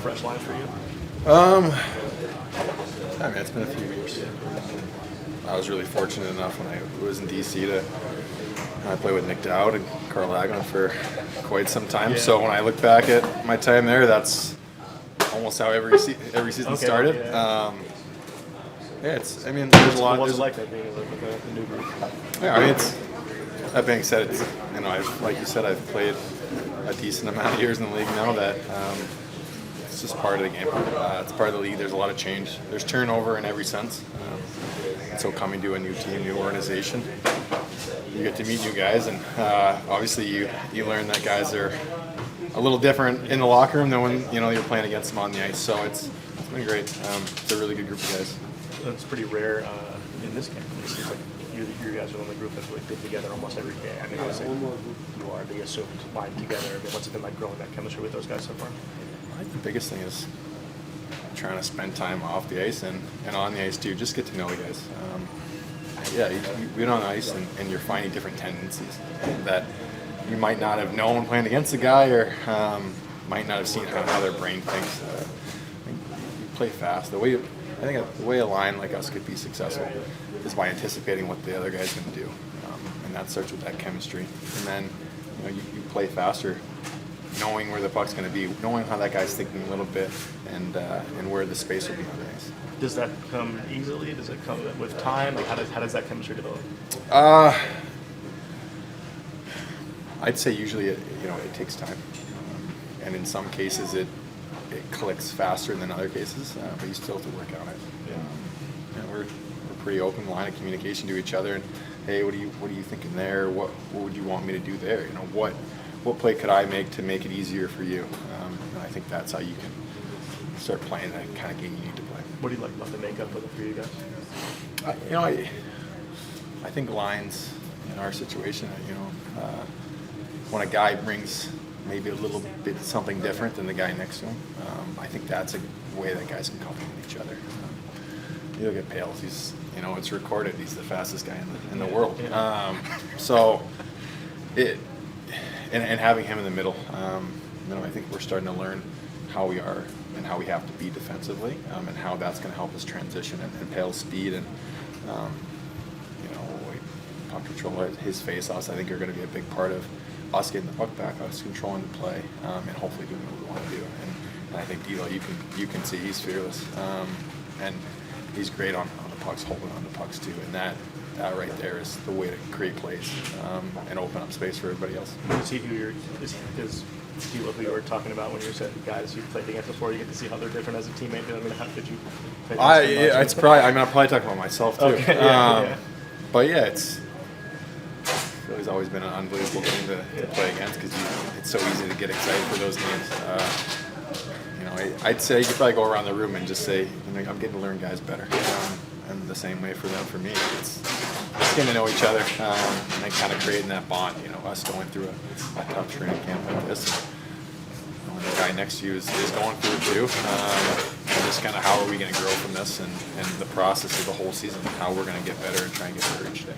fresh line for you? I mean, it's been a few years. I was really fortunate enough when I was in DC to play with Nick Dowd and Carl Hagelin for quite some time. Yeah. So when I look back at my time there, that's almost how every season started. Yeah. There's a lot. What's it like that being with a new group? Yeah, I mean, that being said, like you said, I've played a decent amount of years in the league now. That it's just part of the game. It's part of the league. There's a lot of change. There's turnover in every sense. And so coming to a new team, new organization, you get to meet new guys, and obviously you learn that guys are a little different in the locker room than when you're playing against them on the ice. So it's been great. It's a really good group of guys. It's pretty rare in this game. It seems like you guys are the only group that's really been together almost every day. I mean, obviously you are the assumed line together. I mean, what's it been like growing that chemistry with those guys so far? I think the biggest thing is trying to spend time off the ice and on the ice too. Just get to know the guys. You've been on the ice and you're finding different tendencies that you might not have known playing against the guy, or might not have seen how their brain thinks. You play fast. I think the way a line like us could be successful is by anticipating what the other guy's going to do, and that starts with that chemistry. And then you play faster, knowing where the puck's going to be, knowing how that guy's thinking a little bit, and where the space will be on the ice. Does that come easily? Does it come with time? Like how does that chemistry develop? I'd say usually it takes time, and in some cases it clicks faster than other cases, but you still have to work on it. We're pretty open line of communication to each other, and hey, what are you thinking there? What would you want me to do there? What play could I make to make it easier for you? And I think that's how you can start playing that kind of game you need to play. What do you like about the makeup of the three of you guys? I think lines in our situation, when a guy brings maybe a little bit something different than the guy next to him, I think that's a way that guys can complement each other. You look at Pales, he's, it's recorded, he's the fastest guy in the world. And having him in the middle, I think we're starting to learn how we are and how we have to be defensively, and how that's going to help us transition and Pale's speed and puck control, his face-offs, I think are going to be a big part of us getting the puck back, us controlling the play, and hopefully doing what we want to do. And I think D'Lo, you can see he's fearless, and he's great on the pucks, holding on the pucks too. And that right there is the way to create plays and open up space for everybody else. Is D'Lo who you were talking about when you were saying guys you've played against before? You get to see how they're different as a teammate. I mean, how did you play against him? I'm probably talking about myself too. Okay, But yeah, it's always been an unbelievable game to play against, because it's so easy to get excited for those games. I'd say you could probably go around the room and just say, I'm getting to learn guys better. And the same way for them, for me, it's getting to know each other, and then kind of creating that bond. Us going through a tough training camp like this. And the guy next to you is going through it too. And just kind of how are we going to grow from this, and the process of the whole season, how we're going to get better and try and get better each day.